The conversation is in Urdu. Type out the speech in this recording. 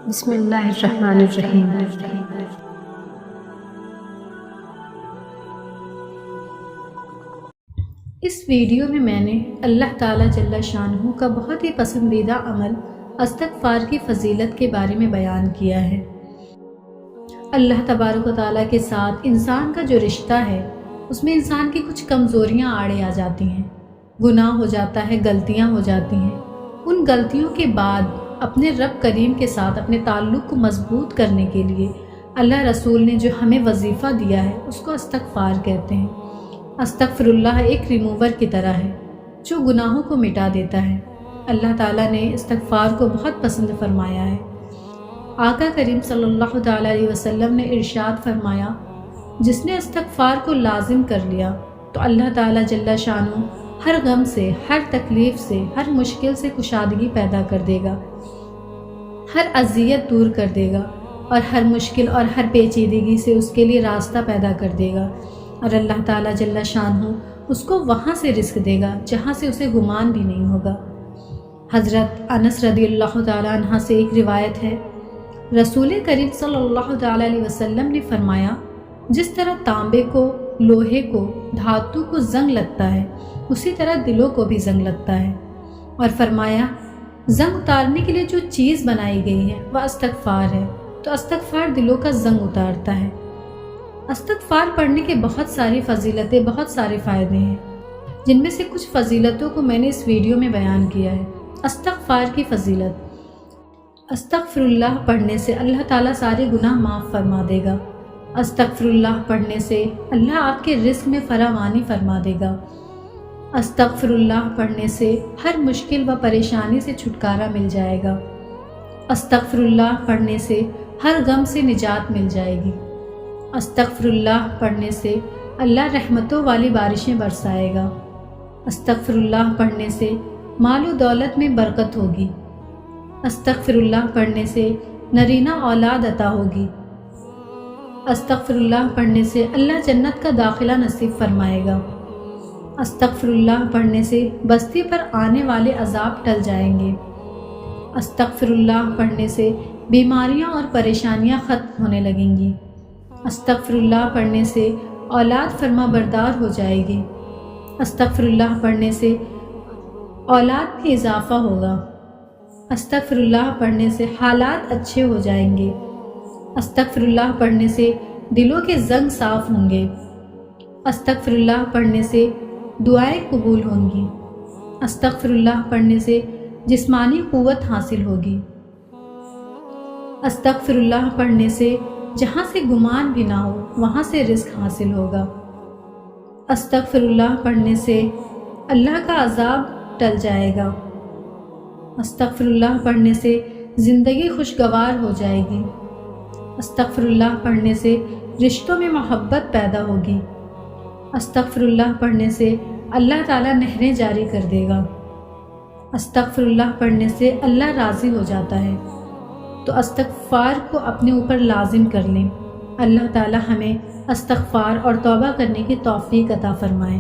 بسم اللہ الرحمن الرحیم۔ اس ویڈیو میں نے اللہ تعالیٰ جل شانہ کا بہت ہی پسندیدہ عمل استغفار کی فضیلت کے بارے میں بیان کیا ہے۔ اللہ تبارک و تعالیٰ کے ساتھ انسان کا جو رشتہ ہے اس میں انسان کی کچھ کمزوریاں آڑے آ جاتی ہیں، گناہ ہو جاتا ہے، غلطیاں ہو جاتی ہیں۔ ان غلطیوں کے بعد اپنے رب کریم کے ساتھ اپنے تعلق کو مضبوط کرنے کے لیے اللہ رسول نے جو ہمیں وظیفہ دیا ہے اس کو استغفار کہتے ہیں۔ استغفر اللہ ایک ریموور کی طرح ہے جو گناہوں کو مٹا دیتا ہے۔ اللہ تعالیٰ نے استغفار کو بہت پسند فرمایا ہے۔ آقا کریم صلی اللہ تعالیٰ علیہ وسلم نے ارشاد فرمایا، جس نے استغفار کو لازم کر لیا تو اللہ تعالیٰ جل شانہ ہر غم سے، ہر تکلیف سے، ہر مشکل سے کشادگی پیدا کر دے گا، ہر اذیت دور کر دے گا اور ہر مشکل اور ہر پیچیدگی سے اس کے لیے راستہ پیدا کر دے گا، اور اللہ تعالیٰ جل شانہ اس کو وہاں سے رزق دے گا جہاں سے اسے گمان بھی نہیں ہوگا۔ حضرت انس رضی اللہ تعالیٰ عنہ سے ایک روایت ہے، رسول کریم صلی اللہ تعالیٰ علیہ وسلم نے فرمایا، جس طرح تانبے کو، لوہے کو، دھاتو کو زنگ لگتا ہے اسی طرح دلوں کو بھی زنگ لگتا ہے، اور فرمایا زنگ اتارنے کے لیے جو چیز بنائی گئی ہے وہ استغفار ہے، تو استغفار دلوں کا زنگ اتارتا ہے۔ استغفار پڑھنے کے بہت ساری فضیلتیں، بہت سارے فائدے ہیں، جن میں سے کچھ فضیلتوں کو میں نے اس ویڈیو میں بیان کیا ہے۔ استغفار کی فضیلت، استغفر اللہ پڑھنے سے اللہ تعالیٰ سارے گناہ معاف فرما دے گا۔ استغفر اللہ پڑھنے سے اللہ آپ کے رزق میں فراوانی فرما دے گا۔ استغفر اللہ پڑھنے سے ہر مشکل و پریشانی سے چھٹکارا مل جائے گا۔ استغفر اللہ پڑھنے سے ہر غم سے نجات مل جائے گی۔ استغفر اللہ پڑھنے سے اللہ رحمتوں والی بارشیں برسائے گا۔ استغفر اللہ پڑھنے سے مال و دولت میں برکت ہوگی۔ استغفر اللہ پڑھنے سے نرینہ اولاد عطا ہوگی۔ استغفر اللہ پڑھنے سے اللہ جنت کا داخلہ نصیب فرمائے گا۔ استغفر اللہ پڑھنے سے بستی پر آنے والے عذاب ٹل جائیں گے۔ استغفر اللہ پڑھنے سے بیماریاں اور پریشانیاں ختم ہونے لگیں گی۔ استغفر اللہ پڑھنے سے اولاد فرما بردار ہو جائے گی۔ استغفر اللہ پڑھنے سے اولاد میں اضافہ ہوگا۔ استغفر اللہ پڑھنے سے حالات اچھے ہو جائیں گے۔ استغفر اللہ پڑھنے سے دلوں کے زنگ صاف ہوں گے۔ استغفر اللہ پڑھنے سے دعائیں قبول ہوں گی۔ استغفر اللہ پڑھنے سے جسمانی قوت حاصل ہوگی۔ استغفر اللہ پڑھنے سے جہاں سے گمان بھی نہ ہو وہاں سے رزق حاصل ہوگا۔ استغفر اللہ پڑھنے سے اللہ کا عذاب ٹل جائے گا۔ استغفر اللہ پڑھنے سے زندگی خوشگوار ہو جائے گی۔ استغفر اللہ پڑھنے سے رشتوں میں محبت پیدا ہوگی۔ استغفر اللہ پڑھنے سے اللہ تعالیٰ نہریں جاری کر دے گا۔ استغفر اللہ پڑھنے سے اللہ راضی ہو جاتا ہے۔ تو استغفار کو اپنے اوپر لازم کر لیں۔ اللہ تعالیٰ ہمیں استغفار اور توبہ کرنے کی توفیق عطا فرمائے۔